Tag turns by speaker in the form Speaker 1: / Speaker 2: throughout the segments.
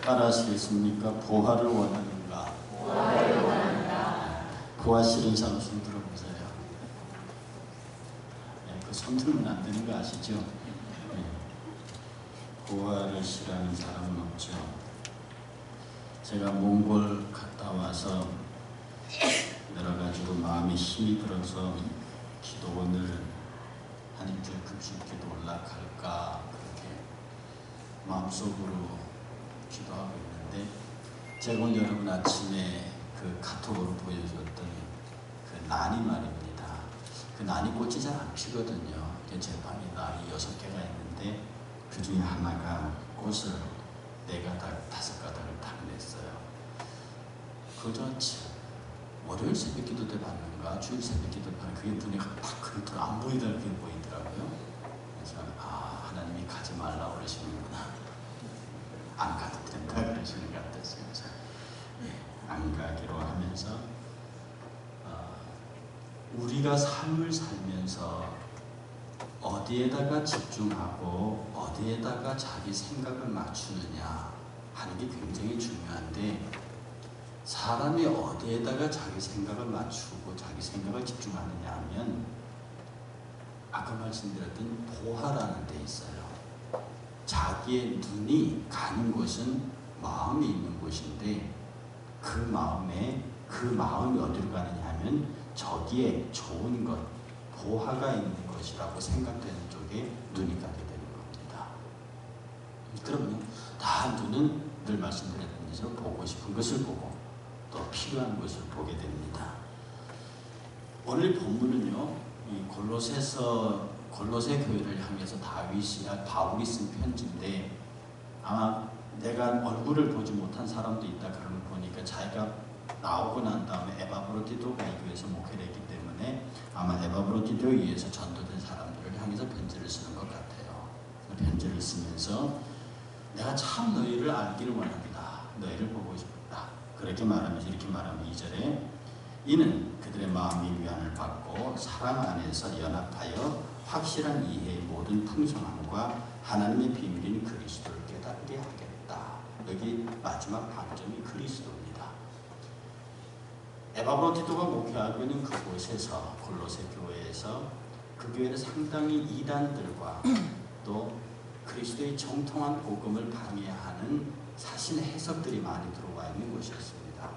Speaker 1: 따라하시겠습니까? 부활을 원하는가?
Speaker 2: 부활을 원한다.
Speaker 1: 부활 싫은 사람 손 들어보세요. 네, 그 손 들면 안 되는 거 아시죠? 네. 부활을 싫어하는 사람은 없죠. 제가 몽골 갔다 와서 여러 가지로 마음에 힘이 들어서 기도원을 한 일주일 급식 기도 올라갈까 그렇게 마음속으로 기도하고 있는데, 제가 오늘 여러분 아침에 그 카톡으로 보여줬던 그 난이 말입니다. 그 난이 꽃이 잘 안 피거든요. 제 방에 난이 6개가 있는데 그 중에 하나가 꽃을 4가닥, 5가닥을 딱 냈어요. 그저 월요일 새벽 기도 때 받는가 주일 새벽 기도 때 받는 그게 눈에 딱 그렇더라. 안 보이더라. 그게 보이더라고요. 그래서 하나님이 가지 말라 그러시는구나. 안 가도 된다 그러시는 것 같았어요. 그래서 안 가기로 하면서 우리가 삶을 살면서 어디에다가 집중하고 어디에다가 자기 생각을 맞추느냐 하는 게 굉장히 중요한데, 사람이 어디에다가 자기 생각을 맞추고 자기 생각을 집중하느냐 하면 아까 말씀드렸던 보화라는 데 있어요. 자기의 눈이 가는 곳은 마음이 있는 곳인데, 그 마음이 어디로 가느냐 하면 저기에 좋은 것, 보화가 있는 것이라고 생각되는 쪽에 눈이 가게 되는 겁니다. 그러면 다 눈은 늘 말씀드렸던 것처럼 보고 싶은 것을 보고 또 필요한 것을 보게 됩니다. 오늘 본문은요, 이 골로새 교회를 향해서 바울이 쓴 편지인데, 아마 내가 얼굴을 보지 못한 사람도 있다 그런 걸 보니까 자기가 나오고 난 다음에 에바브로디도가 이 교회에서 목회를 했기 때문에 아마 에바브로디도에 의해서 전도된 사람들을 향해서 편지를 쓰는 것 같아요. 편지를 쓰면서 내가 참 너희를 알기를 원한다. 너희를 보고 싶다. 그렇게 말하면서 이렇게 말하면 2절에 이는 그들의 마음이 위안을 받고 사랑 안에서 연합하여 확실한 이해의 모든 풍성함과 하나님의 비밀인 그리스도를 깨닫게 하겠다. 여기 마지막 방점이 그리스도입니다. 에바브로디도가 목회하고 있는 그곳에서, 골로새 교회에서, 그 교회는 상당히 이단들과 또 그리스도의 정통한 복음을 방해하는 사신 해석들이 많이 들어와 있는 곳이었습니다.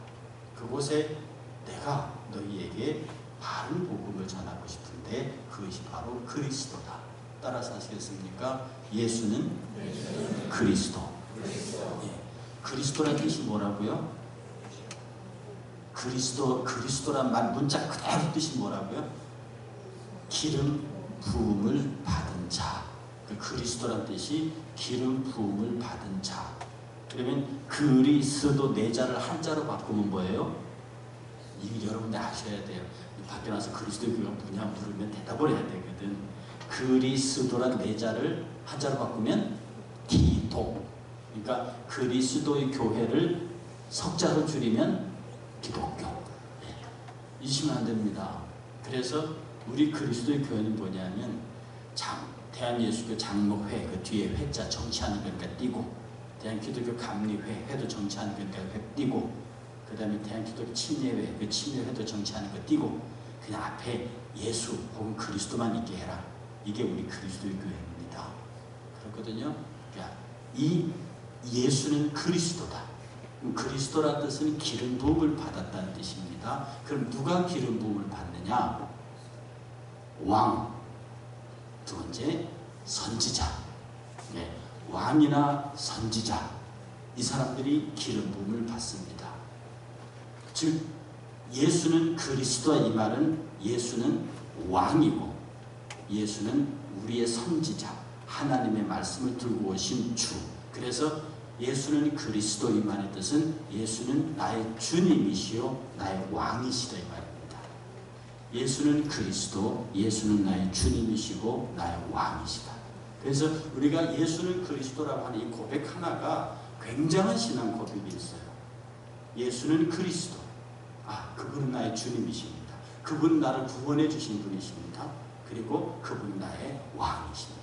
Speaker 1: 그곳에 내가 너희에게 바른 복음을 전하고 싶은데 그것이 바로 그리스도다. 따라서 하시겠습니까? 예수는 그리스도. 예. 그리스도란 뜻이 뭐라고요? 그리스도란 말 문자 그대로 뜻이 뭐라고요? 기름 부음을 받은 자. 그 그리스도란 뜻이 기름 부음을 받은 자. 그러면 그리스도 네 자를 한자로 바꾸면 뭐예요? 이거 여러분들 아셔야 돼요. 밖에 나서 그리스도의 교회가 뭐냐 물으면 대답을 해야 되거든. 그리스도란 네 자를 한자로 바꾸면 기독. 그러니까 그리스도의 교회를 석자로 줄이면 기독교. 잊으시면 안 됩니다. 그래서 우리 그리스도의 교회는 뭐냐면 대한예수교 장로회 그 뒤에 회자 정치하는 거니까 띄고, 대한기독교 감리회 회도 정치하는 거니까 회 띄고, 그 다음에 대한기독교 침례회 그 침례회도 정치하는 거 띄고, 그냥 앞에 예수 혹은 그리스도만 있게 해라. 이게 우리 그리스도의 교회입니다. 그렇거든요. 그러니까 이 예수는 그리스도다. 그리스도라는 뜻은 기름 부음을 받았다는 뜻입니다. 그럼 누가 기름 부음을 받느냐? 왕. 두 번째 선지자. 네. 왕이나 선지자, 이 사람들이 기름 부음을 받습니다. 즉 예수는 그리스도와, 이 말은 예수는 왕이고 예수는 우리의 선지자, 하나님의 말씀을 들고 오신 주. 그래서 예수는 그리스도, 이 말의 뜻은 예수는 나의 주님이시요 나의 왕이시다 이 말입니다. 예수는 그리스도, 예수는 나의 주님이시고 나의 왕이시다. 그래서 우리가 예수는 그리스도라고 하는 이 고백 하나가 굉장한 신앙 고백이 있어요. 예수는 그리스도. 그분은 나의 주님이십니다. 그분은 나를 구원해 주신 분이십니다. 그리고 그분은 나의 왕이십니다.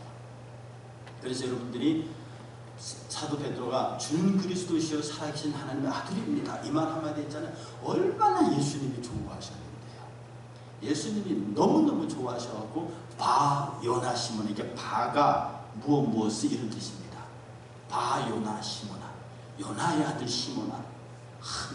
Speaker 1: 그래서 여러분들이 사도 베드로가 주는 그리스도시여 살아계신 하나님의 아들입니다. 이 말 한마디 했잖아요. 얼마나 예수님이 좋아하셨는데요. 예수님이 너무너무 좋아하셔갖고 바 요나 시몬에게 바가 무엇을 이런 뜻입니다. 바 요나 시몬아, 요나의 아들 시몬아,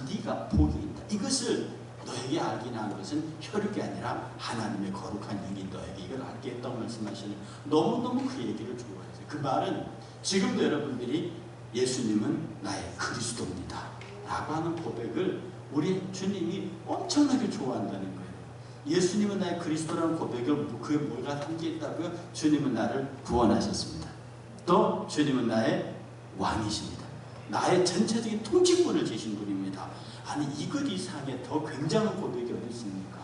Speaker 1: 네가 복이 있다. 이것을 너에게 알게 한 것은 혈육이 아니라 하나님의 거룩한 영이 너에게 이걸 알게 했다고 말씀하시는, 너무너무 그 얘기를 좋아했어요. 그 말은 지금도 여러분들이 예수님은 나의 그리스도입니다 라고 하는 고백을 우리 주님이 엄청나게 좋아한다는 거예요. 예수님은 나의 그리스도라는 고백을 그게 뭐가 담겨있다고요? 주님은 나를 구원하셨습니다. 또 주님은 나의 왕이십니다. 나의 전체적인 통치권을 주신 분입니다. 아니 이것 이상의 더 굉장한 고백이 어디 있습니까?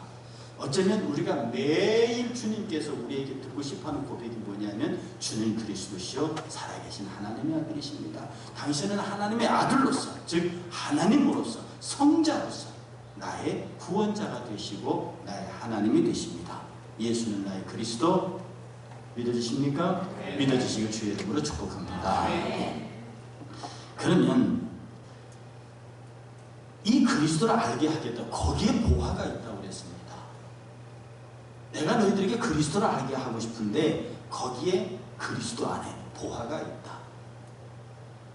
Speaker 1: 어쩌면 우리가 매일 주님께서 우리에게 듣고 싶어하는 고백이 뭐냐면 주님 그리스도시여 살아계신 하나님의 아들이십니다. 당신은 하나님의 아들로서, 즉 하나님으로서, 성자로서 나의 구원자가 되시고 나의 하나님이 되십니다. 예수는 나의 그리스도. 믿어지십니까? 네. 믿어지시길 주의 이름으로 축복합니다. 네. 그러면 이 그리스도를 알게 하겠다, 거기에 보화가 있다고 그랬습니다. 내가 너희들에게 그리스도를 알게 하고 싶은데 거기에 그리스도 안에 보화가 있다.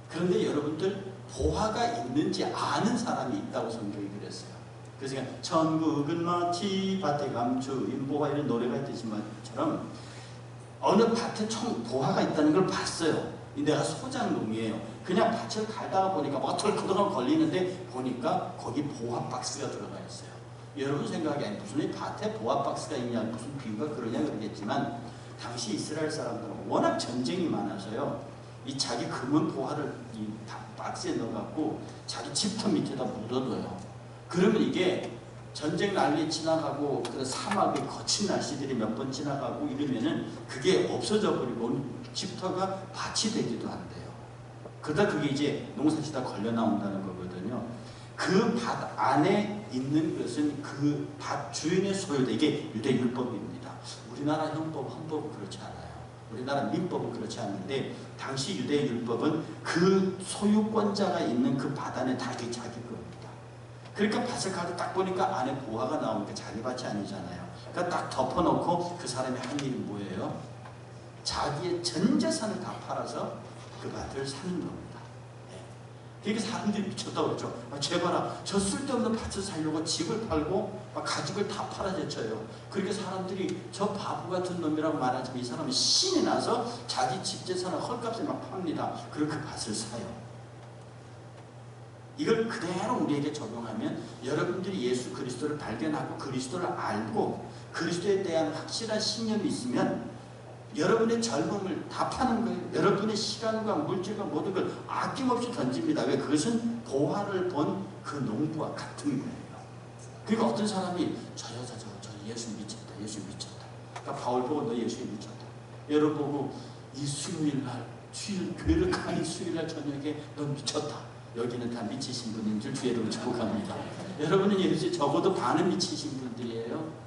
Speaker 1: 그런데 여러분들 보화가 있는지 아는 사람이 있다고 성경이 그랬어요. 그래서 천국은 마치 밭에 감추인 보화, 이런 노래가 있듯이만 처럼 어느 밭에 보화가 있다는 걸 봤어요. 내가 소장농이에요. 그냥 밭을 갈다가 보니까 뭐가 덜커덩 걸리는데 보니까 거기 보화 박스가 들어가 있어요. 여러분 생각이 아니 무슨 이 밭에 보화 박스가 있냐, 무슨 비유가 그러냐 그러겠지만 당시 이스라엘 사람들은 워낙 전쟁이 많아서요. 이 자기 금은 보화를 이 박스에 넣어갖고 자기 집터 밑에다 묻어둬요. 그러면 이게 전쟁 난리 지나가고 그 사막의 거친 날씨들이 몇 번 지나가고 이러면은 그게 없어져 버리고 집터가 밭이 되기도 한대요. 그러다 그게 이제 농사지다 걸려 나온다는 거거든요. 그 밭 안에 있는 것은 그 밭 주인의 소유다. 이게 유대 율법입니다. 우리나라 헌법은 그렇지 않아요. 우리나라 민법은 그렇지 않는데 당시 유대 율법은 그 소유권자가 있는 그 밭 안에 다 자기 겁니다. 그러니까 밭을 가서 딱 보니까 안에 보화가 나오니까 자기 밭이 아니잖아요. 그러니까 딱 덮어놓고 그 사람이 한 일이 뭐예요? 자기의 전 재산을 다 팔아서 그 밭을 사는 겁니다. 네. 그러니까 사람들이 미쳤다고 그러죠. 제발아, 저 쓸데없는 밭을 살려고 집을 팔고 가죽을 다 팔아제쳐요. 그러니까 사람들이 저 바보 같은 놈이라고 말하지만 이 사람은 신이 나서 자기 집 재산을 헐값에 막 팝니다. 그리고 그 밭을 사요. 이걸 그대로 우리에게 적용하면 여러분들이 예수 그리스도를 발견하고 그리스도를 알고 그리스도에 대한 확실한 신념이 있으면 여러분의 젊음을 다 파는 거예요. 여러분의 시간과 물질과 모든 걸 아낌없이 던집니다. 왜? 그것은 보화를 본 그 농부와 같은 거예요. 그러니까 어떤 사람이 저 예수 미쳤다. 예수 미쳤다. 그러니까 바울 보고 너 예수에 미쳤다. 여러분 보고 이 수요일날 교회를 가는 수요일날 저녁에 너 미쳤다. 여기는 다 미치신 분인 줄 주의 이름으로 축복합니다. 여러분은 예수에 적어도 반은 미치신 분들이에요.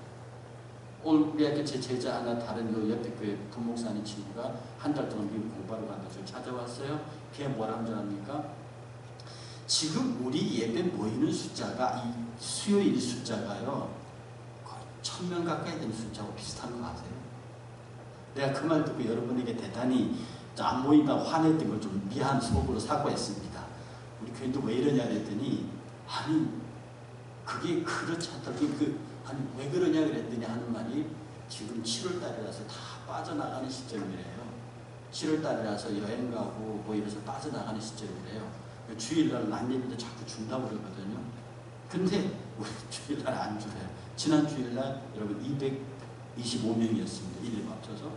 Speaker 1: 오늘 우리 학교 제 제자 하나 다른 그 옆에 교회 부목사님 친구가 한 달 동안 미국 공부하러 간다고 저를 찾아왔어요. 걔 뭐라는 줄 압니까? 지금 우리 예배 모이는 숫자가 이 수요일 숫자가요 거의 1000명 가까이 되는 숫자하고 비슷한 거 아세요? 내가 그 말 듣고 여러분에게 대단히 안 모인다고 화냈던 걸 좀 미안 속으로 사과했습니다. 우리 교인도 왜 이러냐 그랬더니 아니 그게 그렇지 않다. 아니 왜 그러냐 그랬더니 하는 말이 지금 7월달이라서 다 빠져나가는 시점이래요. 7월달이라서 여행 가고 뭐 이래서 빠져나가는 시점이래요. 주일날 난예비도 자꾸 준다고 그러거든요. 근데 우리 주일날 안 주래요. 지난 주일날 여러분 225명이었습니다. 일일 합쳐서.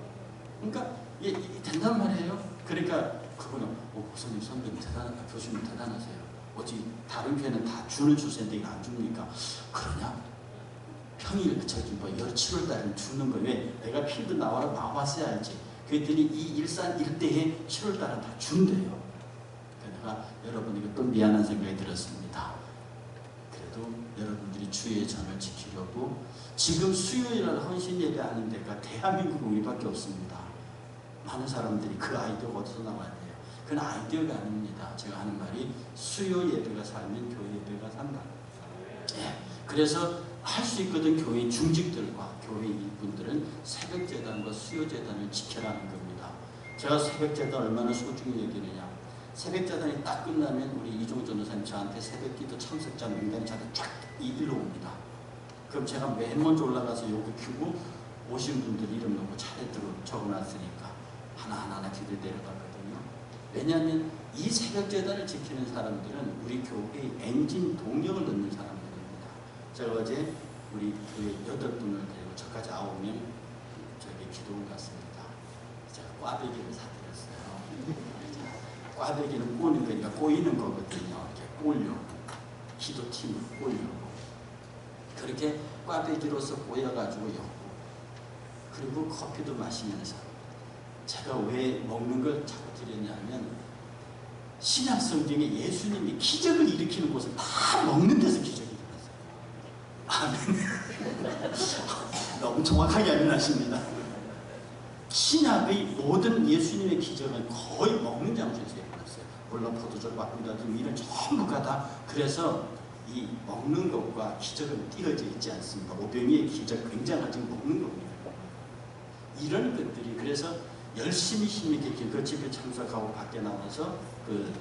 Speaker 1: 그러니까 이게 된단 말이에요. 그러니까 그거는 목사님 선배님 대단하다. 교수님 대단하세요. 어찌 다른 교회는 다 주는 추세인데 이거 안 줍니까? 그러냐? 평일 저기 뭐 7월달은 주는 거예요. 왜? 내가 필드 나와봤어야 알지. 그랬더니 이 일산 일대에 7월달은 다 준대요. 내가 여러분에게 또 미안한 생각이 들었습니다. 그래도 여러분들이 주의 전을 지키려고 지금 수요일날 헌신 예배하는 데가 대한민국 우리밖에 없습니다. 많은 사람들이 그 아이디어가 어디서 나와야 돼요. 그건 아이디어가 아닙니다. 제가 하는 말이 수요 예배가 살면 교회 예배가 산다. 예. 그래서 할 수 있거든. 교회 중직들과 교회 분들은 새벽 재단과 수요 재단을 지켜라는 겁니다. 제가 새벽 재단 얼마나 소중히 여기느냐. 새벽 재단이 딱 끝나면 우리 이종호 전도사님 저한테 새벽 기도 참석자 명단이 저한테 쫙 일로 옵니다. 그럼 제가 맨 먼저 올라가서 요거 큐고 오신 분들 이름 넣고 차례대로 적어놨으니까 하나하나 기도 내려가거든요. 왜냐하면 이 새벽 재단을 지키는 사람들은 우리 교회의 엔진 동력을 넣는 사람들입니다. 제가 어제 우리 교회 8분을 데리고 저까지 9명 저기 기도원 갔습니다. 제가 꽈배기를 사드렸어요. 꽈배기는 꼬는 거니까 꼬이는 거거든요. 이렇게 꼬려고 기도팀을 꼬려고 그렇게 꽈배기로서 꼬여가지고 엮고 그리고 커피도 마시면서 제가 왜 먹는 걸 자꾸 드렸냐면 신약 성경에 예수님이 기적을 일으키는 곳을 다 먹는 데서 기적이 일어났어요. 아멘. 너무 정확하게 알려하십니다. 신약의 모든 예수님의 기적은 거의 먹는 장소에서 일어났어요. 물론 포도주를 바꾼다든지 이런 전부가 다 그래서 이 먹는 것과 기적은 띄어져 있지 않습니다. 오병이의 기적 굉장하지만 먹는 겁니다. 이런 것들이 그래서 열심히 힘있게 그 집에 참석하고 밖에 나와서 그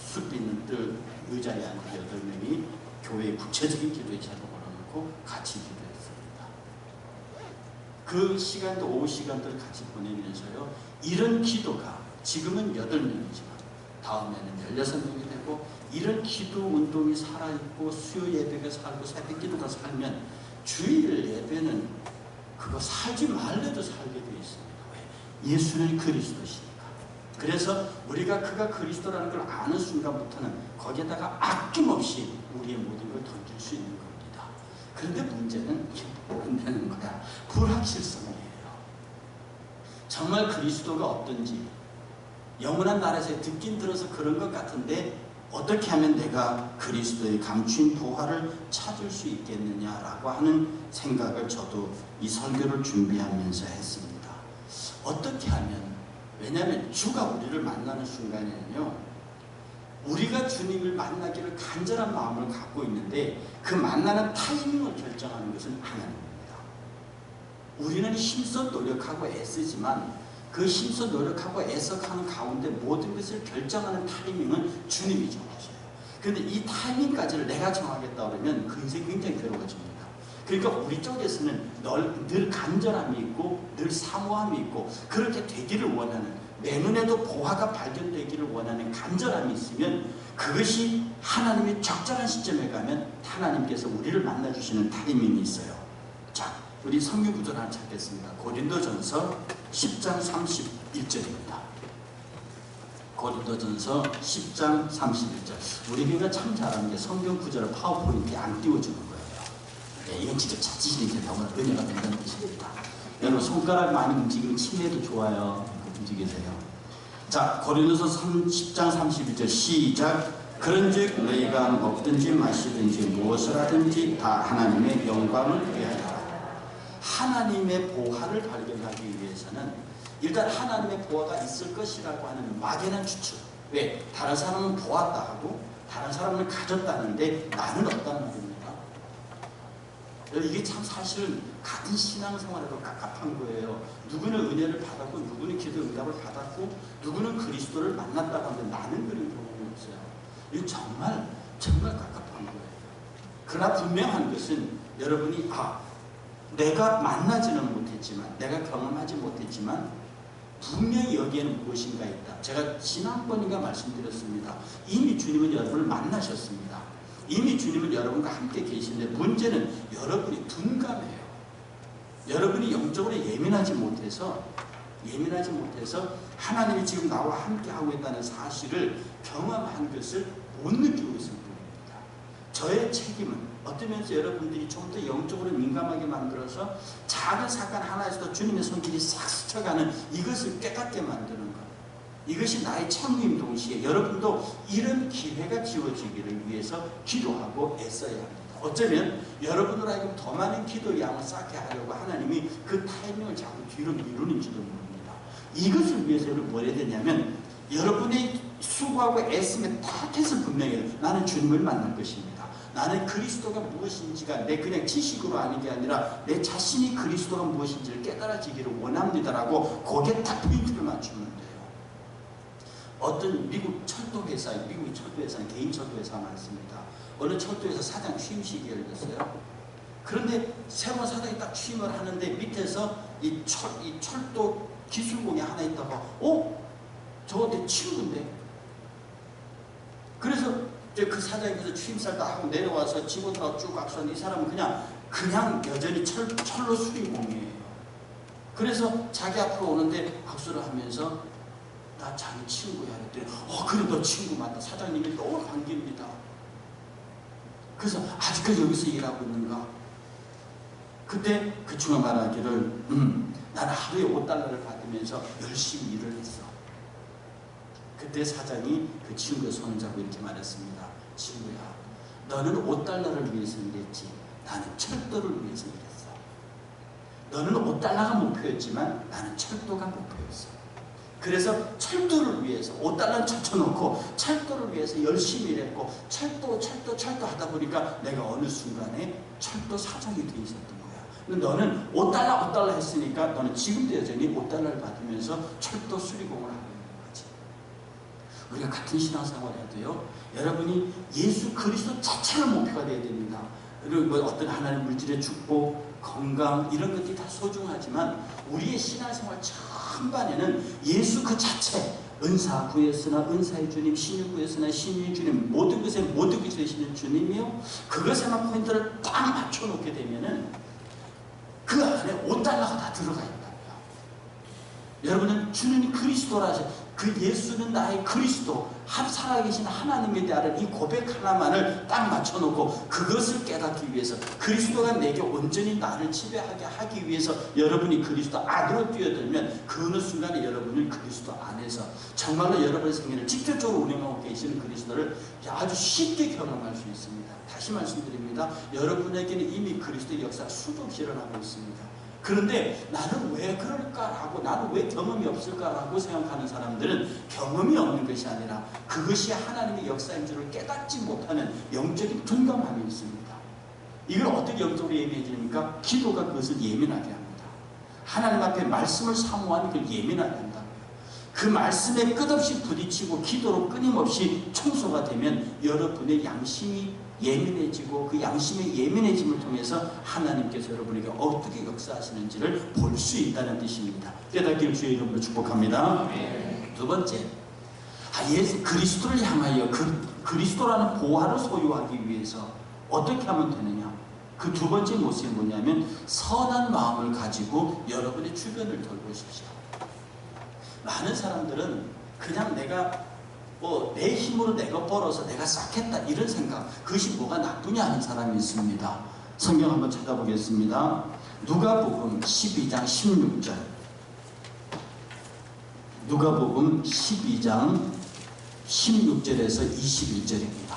Speaker 1: 숲 있는 뜰 의자에 앉은 8명이 교회의 구체적인 기도의 자리를 걸어놓고 같이 기도했습니다. 그 시간도 오후 시간들을 같이 보내면서요. 이런 기도가 지금은 8명이지만 다음에는 16명이 되고 이런 기도 운동이 살아있고 수요 예배가 살고 새벽 기도가 살면 주일 예배는 그거 살지 말래도 살게 되어 있습니다. 왜? 예수는 그리스도시니까. 그래서 우리가 그가 그리스도라는 걸 아는 순간부터는 거기에다가 아낌없이 우리의 모든 걸 던질 수 있는 겁니다. 그런데 문제는 모른다는 거야. 불확실성이에요. 정말 그리스도가 어떤지 영원한 나라에서 듣긴 들어서 그런 것 같은데 어떻게 하면 내가 그리스도의 감추인 부활을 찾을 수 있겠느냐라고 하는 생각을 저도 이 설교를 준비하면서 했습니다. 어떻게 하면 왜냐하면 주가 우리를 만나는 순간에는요. 우리가 주님을 만나기를 간절한 마음을 갖고 있는데 그 만나는 타이밍을 결정하는 것은 하나님입니다. 우리는 힘써 노력하고 애쓰지만 그 힘써 노력하고 애써가는 가운데 모든 것을 결정하는 타이밍은 주님이 정하셔요. 그런데 이 타이밍까지를 내가 정하겠다 그러면 그 인생이 굉장히 괴로워집니다. 그러니까 우리 쪽에서는 늘 간절함이 있고 늘 사모함이 있고 그렇게 되기를 원하는 내 눈에도 보화가 발견되기를 원하는 간절함이 있으면 그것이 하나님의 적절한 시점에 가면 하나님께서 우리를 만나주시는 타이밍이 있어요. 자, 우리 성경 구절을 하나 찾겠습니다. 고린도전서 10장 31절입니다. 고린도전서 10장 31절. 우리 교회가 참 잘하는 게 성경 구절을 파워포인트에 안 띄워주는 거예요. 네, 이건 진짜 찾으시는 게 너무 은혜가 된다는 뜻입니다. 여러분 손가락 많이 움직이면 치매도 좋아요. 움직이세요. 자, 고린도서 10장 31절 시작. 그런즉 너희가 먹든지 마시든지 무엇을 하든지 다 하나님의 영광을 위하여 하나님의 보화를 발견하기 위해서는 일단 하나님의 보화가 있을 것이라고 하는 막연한 추측. 왜? 다른 사람은 보았다 하고 다른 사람은 가졌다는데 나는 없다는 말입니다. 이게 참 사실은 같은 신앙생활에도 갑갑한 거예요. 누구는 은혜를 받았고 누구는 기도 응답을 받았고 누구는 그리스도를 만났다고 하는데 나는 그런 경험이 없어요. 이건 정말 갑갑한 거예요. 그러나 분명한 것은 여러분이 내가 만나지는 못했지만 내가 경험하지 못했지만 분명히 여기에는 무엇인가 있다. 제가 지난번인가 말씀드렸습니다. 이미 주님은 여러분을 만나셨습니다. 이미 주님은 여러분과 함께 계신데 문제는 여러분이 둔감해요. 여러분이 영적으로 예민하지 못해서 하나님이 지금 나와 함께 하고 있다는 사실을 경험한 것을 못 느끼고 있을 뿐입니다. 저의 책임은 어떤 면에서 여러분들이 좀 더 영적으로 민감하게 만들어서 작은 사건 하나에서도 주님의 손길이 싹 스쳐가는 이것을 깨닫게 만드는 것. 이것이 나의 참여임 동시에 여러분도 이런 기회가 지워지기를 위해서 기도하고 애써야 합니다. 어쩌면 여러분으로 하여금 더 많은 기도 양을 쌓게 하려고 하나님이 그 타이밍을 자꾸 뒤로 미루는지도 모릅니다. 이것을 위해서 여러분 뭘 해야 되냐면 여러분의 수고하고 애쓰며 뜻을 분명히 해요. 나는 주님을 만날 것입니다. 나는 그리스도가 무엇인지가 내 그냥 지식으로 아는 게 아니라 내 자신이 그리스도가 무엇인지를 깨달아지기를 원합니다라고 거기에 딱 포인트를 맞추면 돼요. 어떤 미국 철도회사, 미국의 철도회사는 개인 철도회사가 많습니다. 어느 철도회사 사장 취임식이 열렸어요. 그런데 새로운 사장이 딱 취임을 하는데 밑에서 이 철도 기술공이 하나 있다가 저거 내 친구인데. 그래서 그 사장님께서 취임사를 다 하고 내려와서 직원들하고 쭉 악수하는데 이 사람은 그냥 여전히 철로 수리공이에요. 그래서 자기 앞으로 오는데 악수를 하면서 나 자기 친구야 그랬더니 그래 너 친구 맞다. 사장님이 너무 반깁니다. 그래서 아직까지 여기서 일하고 있는가? 그때 그 친구가 말하기를 나는 하루에 $5를 받으면서 열심히 일을 했어. 그때 사장이 그 친구의 손을 잡고 이렇게 말했습니다. 친구야, 너는 $5를 위해서 일했지 나는 철도를 위해서 일했어. 너는 $5가 목표였지만 나는 철도가 목표였어. 그래서 철도를 위해서 $5는 젖혀놓고 철도를 위해서 열심히 일했고 철도 하다 보니까 내가 어느 순간에 철도 사장이 돼 있었던 거야. 근데 너는 $5 했으니까 너는 지금도 여전히 $5를 받으면서 철도 수리공을 하고 있는 거지. 우리가 같은 신앙생활을 해도요, 여러분이 예수 그리스도 자체가 목표가 되어야 됩니다. 그리고 어떤 하나님 물질의 축복, 건강 이런 것들이 다 소중하지만 우리의 신앙생활 전반에는 예수 그 자체, 은사 구했으나 은사의 주님, 신유 구했으나 신유의 주님, 모든 것에 모든 것이 되시는 주님이요, 그것에만 포인트를 딱 맞춰놓게 되면은 그 안에 $5가 다 들어가 있다고요. 여러분은 주님이 그리스도라서 그 예수는 나의 그리스도, 살아계신 하나님에 대한 이 고백 하나만을 딱 맞춰놓고 그것을 깨닫기 위해서, 그리스도가 내게 온전히 나를 지배하게 하기 위해서 여러분이 그리스도 안으로 뛰어들면 그 어느 순간에 여러분을 그리스도 안에서 정말로 여러분의 생애를 직접적으로 운영하고 계시는 그리스도를 아주 쉽게 경험할 수 있습니다. 다시 말씀드립니다. 여러분에게는 이미 그리스도의 역사가 수도 없이 일어나고 있습니다. 그런데 나는 왜 그럴까라고, 나는 왜 경험이 없을까라고 생각하는 사람들은 경험이 없는 것이 아니라 그것이 하나님의 역사인 줄을 깨닫지 못하는 영적인 둔감함이 있습니다. 이걸 어떻게 영적으로 예민해집니까? 기도가 그것을 예민하게 합니다. 하나님 앞에 말씀을 사모하는 걸 예민하게 한다고요. 그 말씀에 끝없이 부딪히고 기도로 끊임없이 청소가 되면 여러분의 양심이 예민해지고 그 양심의 예민해짐을 통해서 하나님께서 여러분에게 어떻게 역사하시는지를 볼 수 있다는 뜻입니다. 깨닫기를 주의 이름으로 축복합니다. 두 번째, 예수 그리스도를 향하여 그리스도라는 보화를 소유하기 위해서 어떻게 하면 되느냐? 그 두 번째 모습이 뭐냐면 선한 마음을 가지고 여러분의 주변을 돌보십시오. 많은 사람들은 그냥 내가 내 힘으로 내가 벌어서 내가 쌓겠다 이런 생각, 그것이 뭐가 나쁘냐 하는 사람이 있습니다. 성경 한번 찾아보겠습니다. 누가복음 12장 16절. 누가복음 12장 16절에서 21절입니다.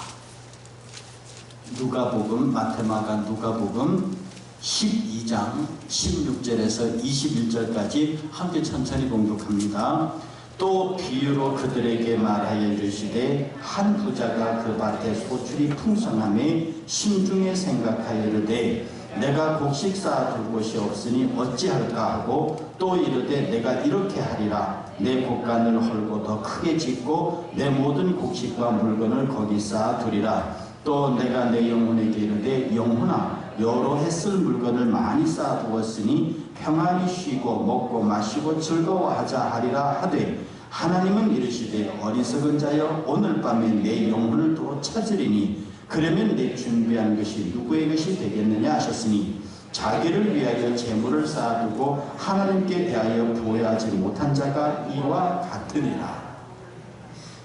Speaker 1: 누가복음, 마태마가 누가복음 12장 16절에서 21절까지 함께 천천히 봉독합니다. 또 비유로 그들에게 말하여 이르시되 한 부자가 그 밭에 소출이 풍성함에 심중에 생각하여 이르되 내가 곡식 쌓아둘 곳이 없으니 어찌할까 하고 또 이르되 내가 이렇게 하리라. 내 곡간을 헐고 더 크게 짓고 내 모든 곡식과 물건을 거기 쌓아두리라. 또 내가 내 영혼에게 이르되 영혼아 여러 해 쓸 물건을 많이 쌓아두었으니 평안히 쉬고 먹고 마시고 즐거워하자 하리라 하되 하나님은 이르시되 어리석은 자여 오늘 밤에 내 영혼을 또 찾으리니 그러면 내 준비한 것이 누구의 것이 되겠느냐 하셨으니 자기를 위하여 재물을 쌓아두고 하나님께 대하여 부여하지 못한 자가 이와 같으니라.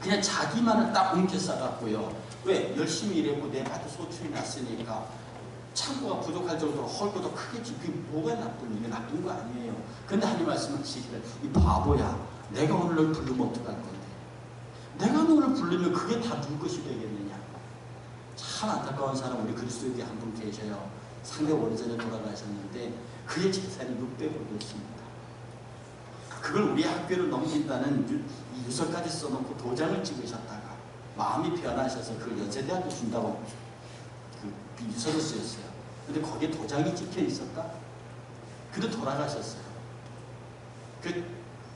Speaker 1: 그냥 자기만을 딱 옮겨 쌓았고요. 왜? 열심히 일했고 내 밭에 소출이 났으니까 창고가 부족할 정도로 헐고도 크게 짓기 뭐가 나쁜, 이게 나쁜 거 아니에요. 근데 하나님 말씀하시기를 이 바보야, 내가 오늘 널 부르면 어떡할 건데? 내가 너를 부르면 그게 다 누구 것이 되겠느냐? 참 안타까운 사람, 우리 그리스도인이 한 분 계셔요. 상대 오래전에 돌아가셨는데 그의 재산이 600억이었습니다. 그걸 우리 학교로 넘긴다는 유서까지 써놓고 도장을 찍으셨다가 마음이 변하셔서 그걸 연세대학교 준다고 그 유서를 쓰였어요. 근데 거기에 도장이 찍혀 있었다? 그도 돌아가셨어요. 그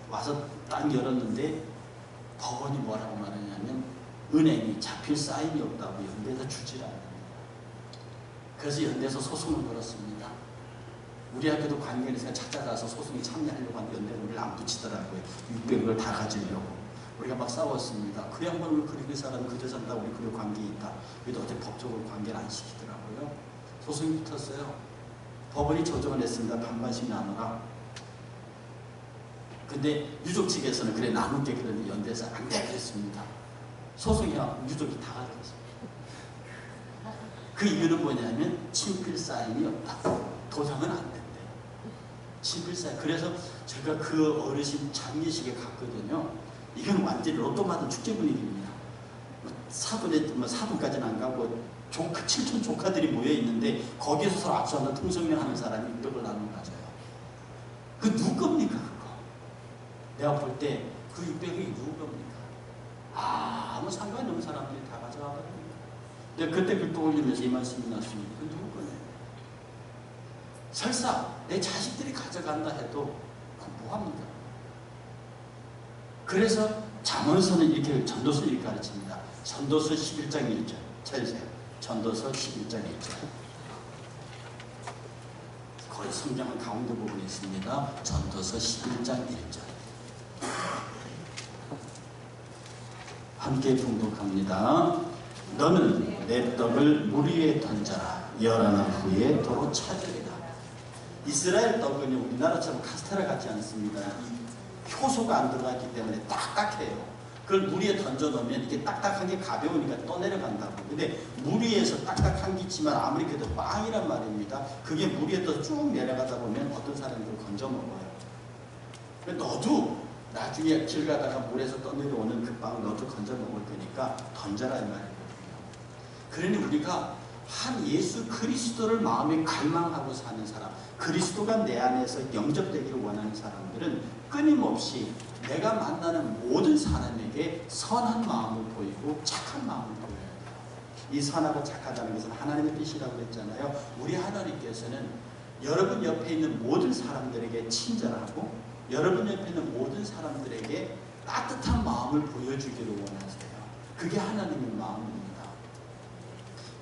Speaker 1: 와서 딱 열었는데 법원이 뭐라고 말하냐면 은행이 잡힐 사인이 없다고 연대에서 주질 않는다. 그래서 연대에서 소송을 걸었습니다. 우리 학교도 관계에서 찾아가서 소송에 참여하려고 하는데 연대가 우리를 안 붙이더라고요. 600을 다 가지려고. 우리가 막 싸웠습니다. 그 양반을 그렇게 사람 그저 산다 우리 그런 관계 있다. 그래도 어떻게 법적으로 관계를 안 시키더라고요. 소송이 붙었어요. 법원이 조정을 했습니다. 반반씩 나누라. 근데 유족 측에서는 그래 나눌게 그러는데 연대에서 안 돼 그랬습니다. 소송이 유족이 다 가져갔습니다. 그 이유는 뭐냐면 친필 사인이 없다. 도장은 안 된대. 친필 사인. 그래서 제가 그 어르신 장례식에 갔거든요. 이건 완전히 로또 맞은 축제 분위기입니다. 사돈까지는 안 가고 칠촌 조카들이 모여 있는데 거기에서 서로 악수하는 통성명하는 사람이 600을 나누는 거죠. 그 누구 겁니까 그거? 내가 볼 때 그 600이 누구 겁니까? 아무 상관이 없는 사람들이 다 가져가거든요. 내가 그때 글 떠올리면서 이 말씀이 났습니다. 그 누구 거네? 설사 내 자식들이 가져간다 해도 그건 뭐합니까? 그래서 잠언서는 이렇게 전도서 이렇게 가르칩니다. 전도서 11장 1절 찾으세요. 전도서 11장 1절 거의 성경 가운데 부분에 있습니다. 전도서 11장 1절 함께 봉독합니다. 너는 내 떡을 물 위에 던져라. 열하나 후에 도로 찾으리라. 이스라엘 떡은 우리나라처럼 카스테라 같지 않습니다. 이 효소가 안 들어갔기 때문에 딱딱해요. 그걸 물 위에 던져놓으면 이게 딱딱한 게 가벼우니까 떠내려간다고. 근데 물 위에서 딱딱한 게 있지만 아무리 그래도 빵이란 말입니다. 그게 물 위에 또 쭉 내려가다 보면 어떤 사람들 건져 먹어요. 너도 나중에 길 가다가 물에서 떠내려오는 그 빵을 너도 건져 먹을 거니까 던져라 이 말이거든요. 그러니 우리가 한 예수 그리스도를 마음에 갈망하고 사는 사람, 그리스도가 내 안에서 영접되기를 원하는 사람들은 끊임없이 내가 만나는 모든 사람에게 선한 마음을 보이고 착한 마음을 보여야 돼요. 이 선하고 착하다는 것은 하나님의 뜻이라고 했잖아요. 우리 하나님께서는 여러분 옆에 있는 모든 사람들에게 친절하고 여러분 옆에 있는 모든 사람들에게 따뜻한 마음을 보여주기를 원하세요. 그게 하나님의 마음입니다.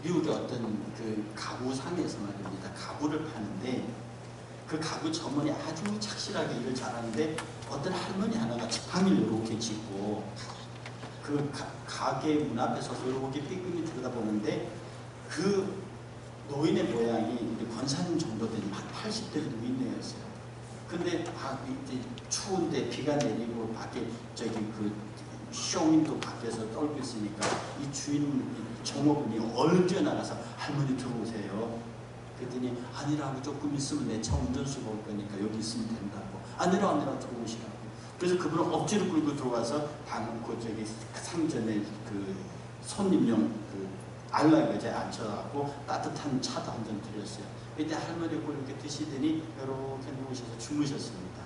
Speaker 1: 미국의 어떤 그 가구상에서 말입니다. 가구를 파는데 그 가구 점원이 아주 착실하게 일을 잘하는데 어떤 할머니 하나가 지팡이를 이렇게 짚고 그 가게 문 앞에 서서 이렇게 삐끗이 들여다보는데 그 노인의 모양이 권사님 정도 되는 한 80대 노인네였어요. 근데 이제 추운데 비가 내리고 밖에 저기 그 쇼윈도 밖에서 떨고 있으니까 이 주인 종업원이 얼른 뛰어나가서 할머니 들어오세요. 그랬더니 아니라고 조금 있으면 내 차 운전수가 올 거니까 여기 있으면 된다고. 아니라고 들어오시라고. 그래서 그분은 억지로 끌고 들어와서 그 저기 상점에 그 손님용 그 안락의자에 앉혀갖고 따뜻한 차도 한 잔 드렸어요. 그때 할머니가 이렇게 드시더니 이렇게 누우셔서 주무셨습니다.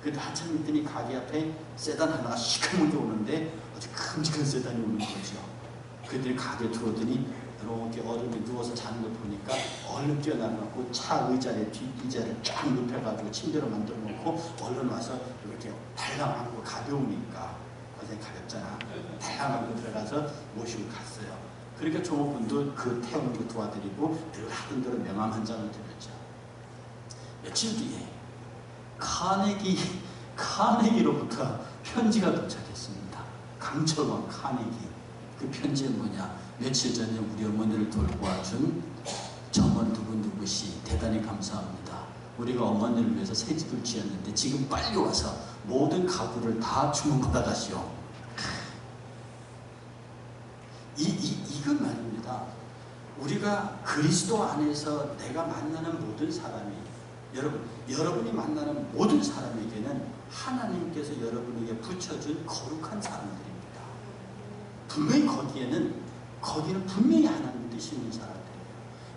Speaker 1: 근데 한참 있더니 가게 앞에 세단 하나가 시커멓게 오는데 아주 큼직한 세단이 오는 거죠. 그들이 가게 들어오더니 이렇게 어른이 누워서 자는 걸 보니까 얼른 뛰어나가고 차 의자에 뒷의자를 쫙 눕혀가지고 침대로 만들어 놓고 얼른 와서 이렇게 달랑 안고 가벼우니까 어제 가볍잖아. 달랑 안고 들어가서 모시고 갔어요. 그러니까 종업원도 그 태우는 거 도와드리고 늘 하던 대로 명함 한 장을 드렸죠. 며칠 뒤에 카네기로부터 편지가 도착했습니다. 강철원 카네기. 그 편지는 뭐냐? 며칠 전에 우리 어머니를 돌고 와준 점원 누구누구씨 대단히 감사합니다. 우리가 어머니를 위해서 새 집을 지었는데 지금 빨리 와서 모든 가구를 다 주문받아 가시오. 이건 말입니다. 우리가 그리스도 안에서 내가 만나는 모든 사람이 여러분이 만나는 모든 사람에게는 하나님께서 여러분에게 붙여준 거룩한 사람들입니다. 분명히 거기는 분명히 하나님 뜻이 있는 사람들이에요.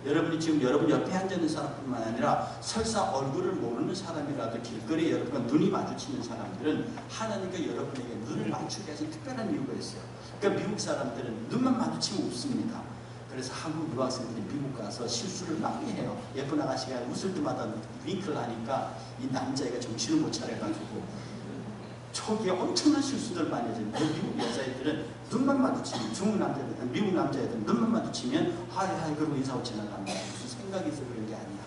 Speaker 1: 여러분이 지금 여러분 옆에 앉아있는 사람뿐만 아니라 설사 얼굴을 모르는 사람이라도 길거리에 여러분과 눈이 마주치는 사람들은 하나님과 여러분에게 눈을 맞추게 해서 특별한 이유가 있어요. 그러니까 미국 사람들은 눈만 마주치면 웃습니다. 그래서 한국 유학생들이 미국 가서 실수를 많이 해요. 예쁜 아가씨가 웃을 때마다 윙크를 하니까 이 남자애가 정신을 못 차려가지고 초기에 엄청난 실수들 많이 해요. 미국 여자애들은 눈만 마주치면, 미국 남자애들은 눈만 마주치면 하이 그러고 인사하고 지나갑니다. 무슨 생각이 있어 그런 게 아니야.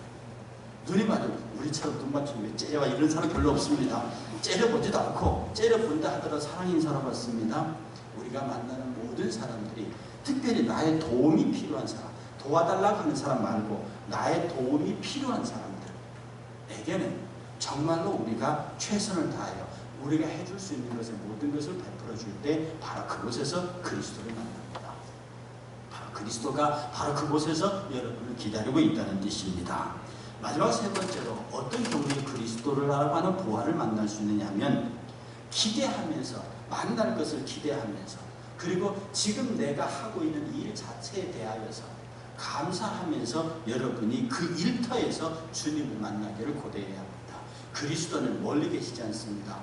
Speaker 1: 눈이 마주, 우리처럼 눈 맞추면 째려와 이런 사람 별로 없습니다. 째려보지도 않고, 째려본다 하더라도 사랑 인사로 받습니다. 우리가 만나는 모든 사람들이 특별히 나의 도움이 필요한 사람, 도와달라고 하는 사람 말고 나의 도움이 필요한 사람들에게는 정말로 우리가 최선을 다하여 우리가 해줄 수 있는 것의 모든 것을 베풀어 줄 때 바로 그곳에서 그리스도를 만납니다. 바로 그리스도가 바로 그곳에서 여러분을 기다리고 있다는 뜻입니다. 마지막 세 번째로 어떤 경우에 그리스도를 알아가는 부활을 만날 수 있느냐 하면 기대하면서, 만날 것을 기대하면서, 그리고 지금 내가 하고 있는 일 자체에 대하여서 감사하면서 여러분이 그 일터에서 주님을 만나기를 고대해야 합니다. 그리스도는 멀리 계시지 않습니다.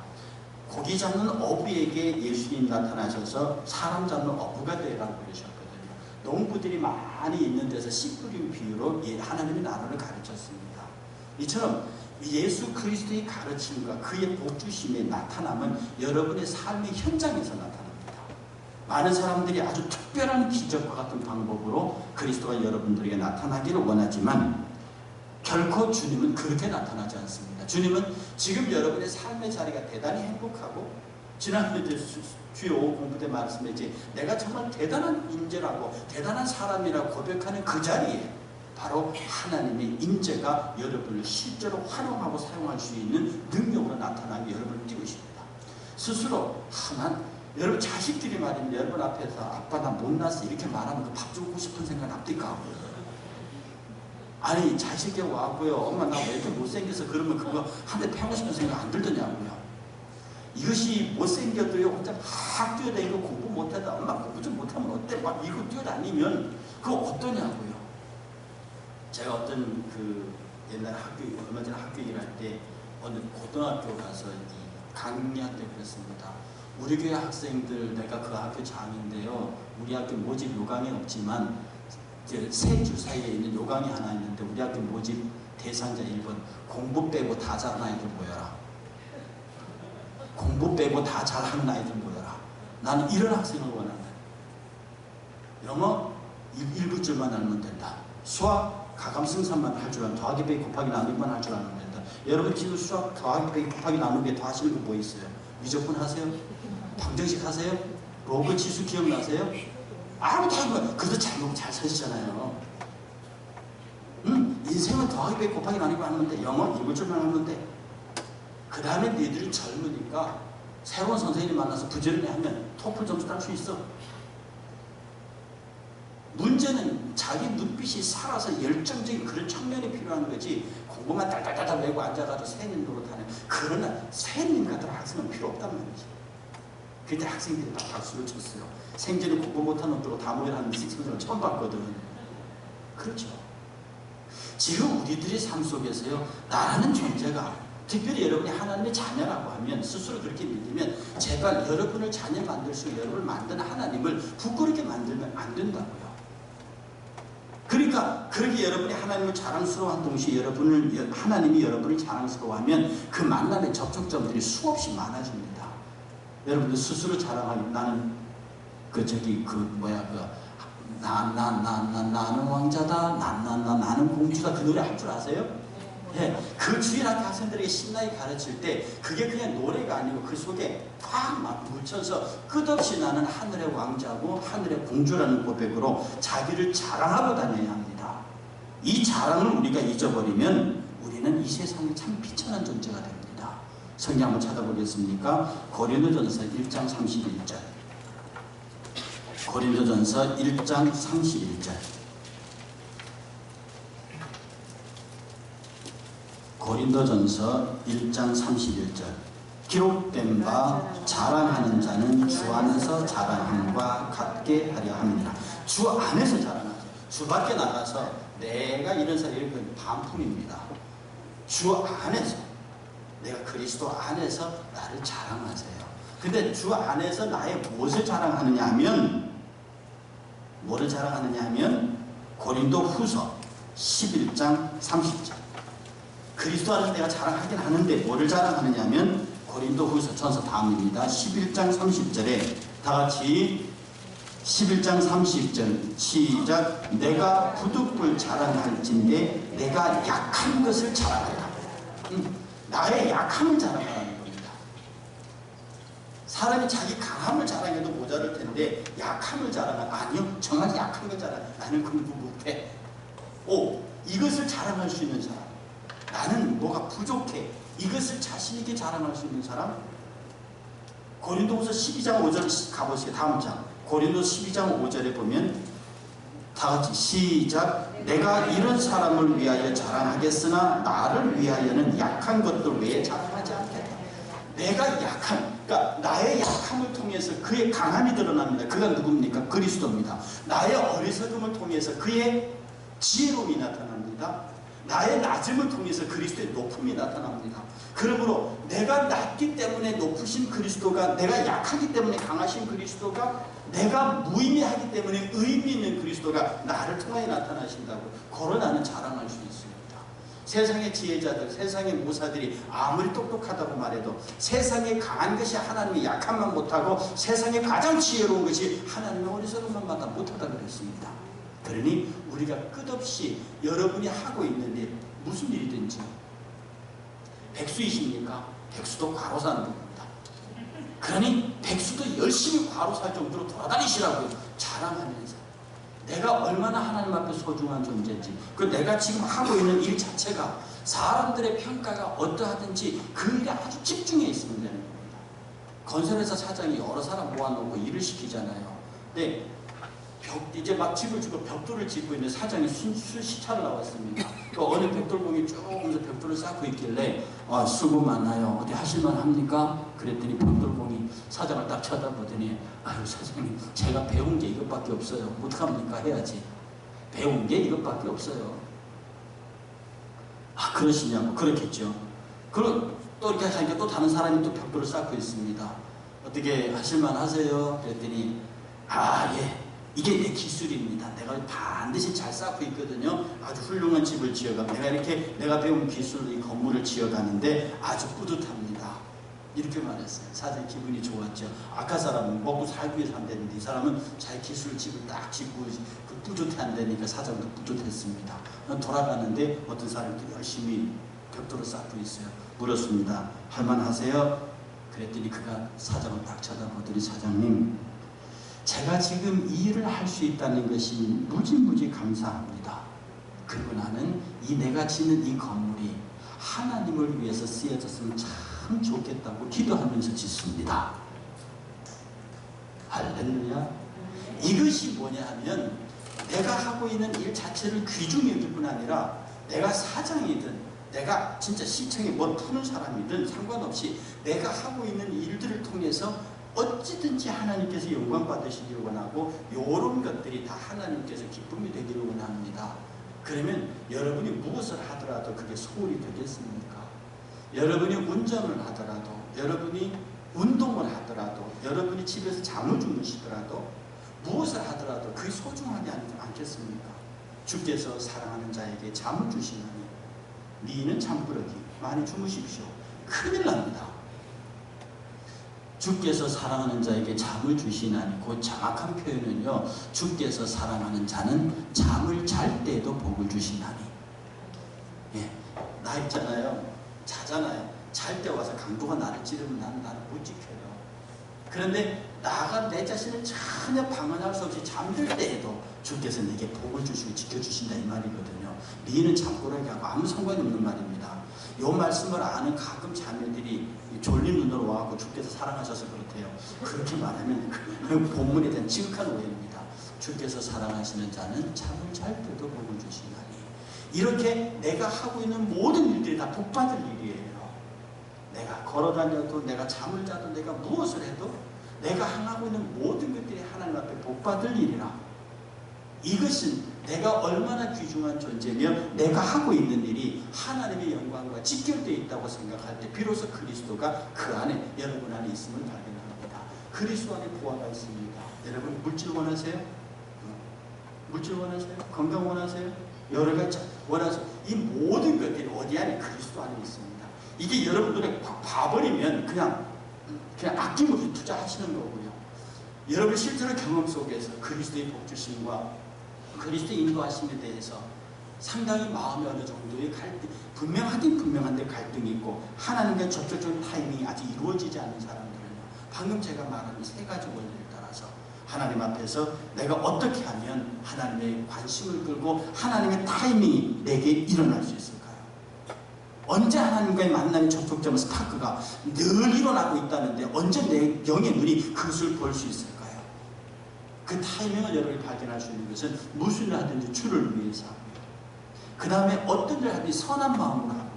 Speaker 1: 고기 잡는 어부에게 예수님이 나타나셔서 사람 잡는 어부가 되라고 그러셨거든요. 농부들이 많이 있는 데서 씨 뿌린 비유로 하나님의 나라를 가르쳤습니다. 이처럼 예수 그리스도의 가르침과 그의 복주심의 나타남은 여러분의 삶의 현장에서 나타납니다. 많은 사람들이 아주 특별한 기적과 같은 방법으로 그리스도가 여러분들에게 나타나기를 원하지만 결코 주님은 그렇게 나타나지 않습니다. 주님은 지금 여러분의 삶의 자리가 대단히 행복하고, 지난주에 주요 공부 때 말씀했지, 내가 정말 대단한 인재라고 대단한 사람이라고 고백하는 그 자리에 바로 하나님의 인재가 여러분을 실제로 활용하고 사용할 수 있는 능력으로 나타나게 여러분을 띄우십니다. 스스로 여러분 자식들이 말입니다. 여러분 앞에서 아빠 나 못났어 이렇게 말하면 그 밥 주고 싶은 생각 납니까? 아니 자식이 와고요. 엄마 나 왜 이렇게 못생겨서 그러면 그거 한 대 패고 싶은 생각 안 들더냐고요. 이것이 못생겨도요 혼자 막 뛰어다니고 공부 못하다 엄마 공부 좀 못하면 어때? 막 이거 뛰어다니면 그거 어떠냐고요. 제가 어떤 옛날에 얼마 전에 학교 일할 때 어느 고등학교 가서 강의한테 그랬습니다. 우리 교회 학생들, 내가 그 학교 장인데요. 우리 학교 모집 요강이 없지만 세 줄 사이에 있는 요강이 하나 있는데 우리 학교 모집 대상자 1번 공부 빼고 다 잘하는 아이들 모여라. 공부 빼고 다 잘하는 아이들 모여라. 나는 이런 학생을 원한다. 영어 1구줄만 알면 된다. 수학 가감승산만 할 줄 알면 더하기 빼기 곱하기 나누기만 할 줄 알면 된다. 여러분 지금 수학 더하기 빼기 곱하기 나누기 더 하시는 거 뭐 있어요? 미적분 하세요? 방정식 하세요? 로그 지수 기억나세요? 아무도 하고 그래도 잘 사시잖아요. 인생은 더하기 빼기 곱하기 나누기 하면 돼. 영어 1구줄만 하면 돼. 그 다음에 너희들이 젊으니까 새로운 선생님 만나서 부지런히 하면 토플 점수 딸 수 있어. 문제는 자기 눈빛이 살아서 열정적인 그런 청년이 필요한 거지, 공부만 딸딸딸 메고 앉아가지고 새님 노릇하는 그런 새님 같은 학생은 필요 없단 말이지. 그때 학생들이 다 박수를 쳤어요. 생전에 공부 못하는 놈들하고 다 모여라는 식생을 처음 봤거든. 그렇죠. 지금 우리들의 삶 속에서요, 나라는 존재가, 특별히 여러분이 하나님의 자녀라고 하면, 스스로 그렇게 믿으면 제발 여러분을 자녀 만들 수 있는, 여러분을 만든 하나님을 부끄럽게 만들면 안 된다고요. 그러니까 그렇게 여러분이 하나님을 자랑스러워한 동시에 하나님이 여러분을 자랑스러워하면 그 만남의 접촉점들이 수없이 많아집니다. 여러분들 스스로 자랑하기, 나는 나는 왕자다, 나는 공주다, 그 노래 할 줄 아세요? 네. 그 주일학교 학생들에게 신나게 가르칠 때 그게 그냥 노래가 아니고 그 속에 막 묻혀서 끝없이 나는 하늘의 왕자고 하늘의 공주라는 고백으로 자기를 자랑하고 다녀야 합니다. 이 자랑을 우리가 잊어버리면 우리는 이 세상에 참 비천한 존재가 됩니다. 성경 한번 찾아보겠습니까? 고린도전서 1장 31절. 고린도전서 1장 31절. 고린도전서 1장 31절. 기록된 바 자랑하는 자는 주 안에서 자랑함과 같게 하려 함이라. 주 안에서 자랑하죠. 주 밖에 나가서 내가 이런 사람이 반품입니다. 주 안에서 내가 그리스도 안에서 나를 자랑하세요. 근데 주 안에서 나의 무엇을 자랑하느냐 하면 뭐를 자랑하느냐 하면 고린도 후서 11장 30절 그리스도 안에서 내가 자랑하긴 하는데 뭐를 자랑하느냐 하면 고린도 후서 전서 다음입니다. 11장 30절에 다같이 11장 30절 시작 내가 부득불 자랑할진대 내가 약한 것을 자랑하라. 나의 약함을 자랑하라는 겁니다. 사람이 자기 강함을 자랑해도 모자랄 텐데 약함을 자랑하라. 아니요, 정말 약한 걸 자랑. 나는 공부 못해. 오, 이것을 자랑할 수 있는 사람. 나는 뭐가 부족해. 이것을 자신 있게 자랑할 수 있는 사람. 고린도후서 12장 5절 가보시게. 다음 장 고린도 12장 5절에 보면 다같이 시작 내가 이런 사람을 위하여 자랑하겠으나 나를 위하여는 약한 것들 외에 자랑하지 않겠다. 내가 약한, 그러니까 나의 약함을 통해서 그의 강함이 드러납니다. 그가 누굽니까? 그리스도입니다. 나의 어리석음을 통해서 그의 지혜로움이 나타납니다. 나의 낮음을 통해서 그리스도의 높음이 나타납니다. 그러므로 내가 낮기 때문에 높으신 그리스도가, 내가 약하기 때문에 강하신 그리스도가, 내가 무의미하기 때문에 의미 있는 그리스도가 나를 통하여 나타나신다고 그런 나는 자랑할 수 있습니다. 세상의 지혜자들, 세상의 모사들이 아무리 똑똑하다고 말해도 세상에 강한 것이 하나님의 약함만 못하고 세상에 가장 지혜로운 것이 하나님의 어리석음만 마다 못하다 그랬습니다. 그러니 우리가 끝없이 여러분이 하고 있는 일, 무슨 일이든지 백수이십니까? 백수도 과로 사는 겁니다. 그러니 백수도 열심히 과로 살 정도로 돌아다니시라고요. 자랑하면서 내가 얼마나 하나님 앞에 소중한 존재인지, 그 내가 지금 하고 있는 일 자체가 사람들의 평가가 어떠하든지 그 일에 아주 집중해 있으면 되는 겁니다. 건설회사 사장이 여러 사람 모아놓고 일을 시키잖아요. 근데 이제 막 집을 짓고 벽돌을 짓고 있는 사장이 순시차로 나왔습니다. 그 어느 벽돌공이 쭉 오면서 벽돌을 쌓고 있길래 수고 많아요. 어디 하실만 합니까? 그랬더니 벽돌공이 사장을 딱 쳐다보더니 아유 사장님 제가 배운 게 이것밖에 없어요. 어떡합니까? 해야지. 배운 게 이것밖에 없어요. 아 그러시냐고. 그렇겠죠. 그럼 또 이렇게 하니까 또 다른 사람이 또 벽돌을 쌓고 있습니다. 어떻게 하실만 하세요? 그랬더니 아 예. 이게 내 기술입니다. 내가 반드시 잘 쌓고 있거든요. 아주 훌륭한 집을 지어가 내가 배운 기술로 이 건물을 지어가는데 아주 뿌듯합니다. 이렇게 말했어요. 사장님 기분이 좋았죠. 아까 사람은 먹고 살기 위해서 한다는데 이 사람은 자기 기술 집을 딱 짓고 그 뿌듯해한다니까 사장도 뿌듯했습니다. 돌아가는데 어떤 사람이 열심히 벽돌을 쌓고 있어요. 물었습니다. 할만하세요? 그랬더니 그가 사장을 딱 쳐다보더니 사장님 제가 지금 이 일을 할 수 있다는 것이 무지무지 감사합니다. 그리고 나는 내가 짓는 이 건물이 하나님을 위해서 쓰여졌으면 참 좋겠다고 기도하면서 짓습니다. 할렐루야. 이것이 뭐냐 하면 내가 하고 있는 일 자체를 귀중히 여길 뿐 아니라 내가 사장이든 내가 진짜 시청에 뭐 푸는 사람이든 상관없이 내가 하고 있는 일들을 통해서 어찌든지 하나님께서 영광 받으시기를 원하고 이런 것들이 다 하나님께서 기쁨이 되기를 원합니다. 그러면 여러분이 무엇을 하더라도 그게 소홀히 되겠습니까? 여러분이 운전을 하더라도, 여러분이 운동을 하더라도, 여러분이 집에서 잠을 주무시더라도, 무엇을 하더라도 그게 소중하지 않겠습니까? 주께서 사랑하는 자에게 잠을 주시나니 니는 잠꾸러기 많이 주무십시오. 큰일 납니다. 주께서 사랑하는 자에게 잠을 주시나니, 그 정확한 표현은요, 주께서 사랑하는 자는 잠을 잘 때에도 복을 주시나니. 예, 나 있잖아요, 자잖아요. 잘 때 와서 강도가 나를 찌르면 나는 못 지켜요. 그런데 나가 내 자신을 전혀 방언할 수 없이 잠들 때에도 주께서 내게 복을 주시고 지켜주신다 이 말이거든요. 니는 잠꾸러기 하고 아무 상관이 없는 말입니다. 이 말씀을 아는 가끔 자녀들이 졸린 눈으로 와서 주께서 사랑하셔서 그렇대요. 그렇게 말하면 그 본문에 대한 지극한 오해입니다. 주께서 사랑하시는 자는 잠을 잘 때도 복을 주시나니. 이렇게 내가 하고 있는 모든 일들이 다 복받을 일이에요. 내가 걸어다녀도, 내가 잠을 자도, 내가 무엇을 해도 내가 행하고 있는 모든 것들이 하나님 앞에 복받을 일이라. 이것은 내가 얼마나 귀중한 존재며 내가 하고 있는 일이 하나님의 영광과 직결되어 있다고 생각할 때 비로소 그리스도가 그 안에 여러분 안에 있음을 발견합니다. 그리스도 안에 보화가 있습니다. 여러분 물질 원하세요? 물질 원하세요? 건강 원하세요? 여러 가지 원하세요? 이 모든 것들이 어디 안에 그리스도 안에 있습니다. 이게 여러분 눈에 확 봐버리면 그냥 아낌없이 투자하시는 거고요. 여러분 실제로 경험 속에서 그리스도의 복주심과 그리스도의 인도하심에 대해서 상당히 마음에 어느 정도의 갈등, 분명한데 갈등이 있고 하나님과의 적극적인 타이밍이 아직 이루어지지 않은 사람들은요, 방금 제가 말한 이 세 가지 원리를 따라서 하나님 앞에서 내가 어떻게 하면 하나님의 관심을 끌고 하나님의 타이밍이 내게 일어날 수 있을까요? 언제 하나님과의 만남의 접촉점의 스파크가 늘 일어나고 있다는데 언제 내 영의 눈이 그것을 볼 수 있을까요? 그 타이밍을 여러분이 발견할 수 있는 것은 무슨 일을 하든지 주를 위해서 하고요. 그 다음에 어떤 일을 하든지 선한 마음으로 하고요.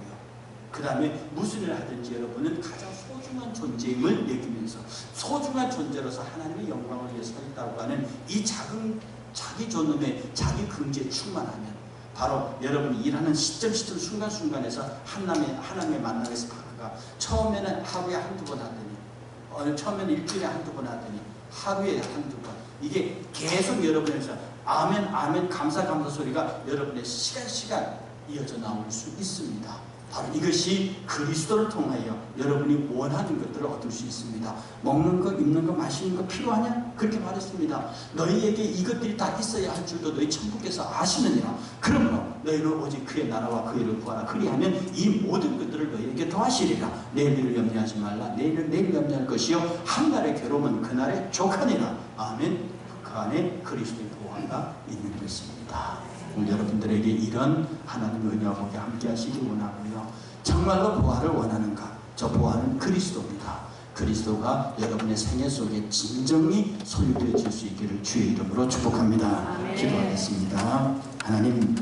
Speaker 1: 그 다음에 무슨 일을 하든지 여러분은 가장 소중한 존재임을 여기면서 소중한 존재로서 하나님의 영광을 위해 서 있다고 하는 이 작은 자기 존엄의 자기 긍지에 충만하면 바로 여러분이 일하는 시점 순간순간에서 하나님의 만남의 스파크가 처음에는 하루에 한두 번 하더니 처음에는 일주일에 한두 번 하더니 하루에 한두 번 이게 계속 여러분에서 아멘 감사 소리가 여러분의 시간 이어져 나올 수 있습니다. 바로 이것이 그리스도를 통하여 여러분이 원하는 것들을 얻을 수 있습니다. 먹는 거, 입는 거, 마시는 거 필요하냐? 그렇게 말했습니다. 너희에게 이것들이 다 있어야 할 줄도 너희 천국에서 아시느니라. 그러므로 너희는 오직 그의 나라와 그의 일을 구하라. 그리하면 이 모든 것들을 너희에게 더하시리라. 내일을 염려하지 말라. 내일 염려할 것이요 한 날의 괴로움은 그날의 족하니라. 아멘. 그 안에 그리스도의 보화가 있는 것입니다. 오늘 여러분들에게 이런 하나님의 은혜와 복이 함께 하시기 원하고요. 정말로 보화를 원하는가? 저 보화는 그리스도입니다. 그리스도가 여러분의 생애 속에 진정이 소유되어질 수 있기를 주의 이름으로 축복합니다. 기도하겠습니다. 하나님,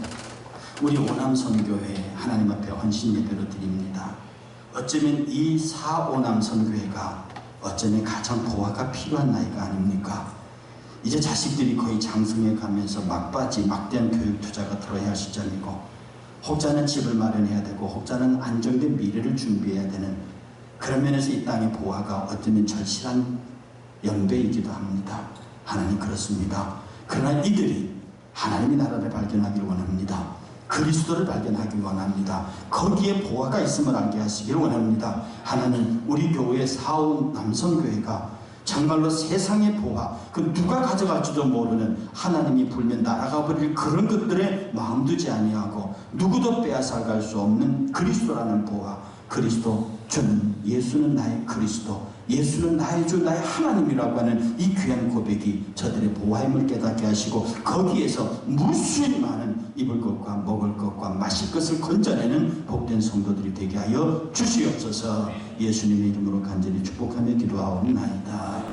Speaker 1: 우리 오남선교회 하나님 앞에 헌신 예배로 드립니다. 어쩌면 이 오남선교회가 어쩌면 가장 보화가 필요한 나이가 아닙니까? 이제 자식들이 거의 장성해 가면서 막대한 교육 투자가 들어야 할 시점이고, 혹자는 집을 마련해야 되고 혹자는 안정된 미래를 준비해야 되는 그런 면에서 이 땅의 보화가 어쩌면 절실한 연배이기도 합니다. 하나님, 그렇습니다. 그러나 이들이 하나님의 나라를 발견하기를 원합니다. 그리스도를 발견하기 원합니다. 거기에 보화가 있음을 알게 하시기를 원합니다. 하나님, 우리 교회 남성교회가 정말로 세상의 보화, 그 누가 가져갈지도 모르는 하나님이 불면 날아가 버릴 그런 것들에 마음 두지 아니하고 누구도 빼앗아갈 수 없는 그리스도라는 보화, 그리스도 주는, 예수는 나의 그리스도, 예수는 나의 주, 나의 하나님이라고 하는 이 귀한 고백이 저들의 보화임을 깨닫게 하시고 거기에서 무수히 많은 입을 것과 먹을 것과 마실 것을 건져내는 복된 성도들이 되게 하여 주시옵소서. 예수님의 이름으로 간절히 축복하며 기도하옵나이다.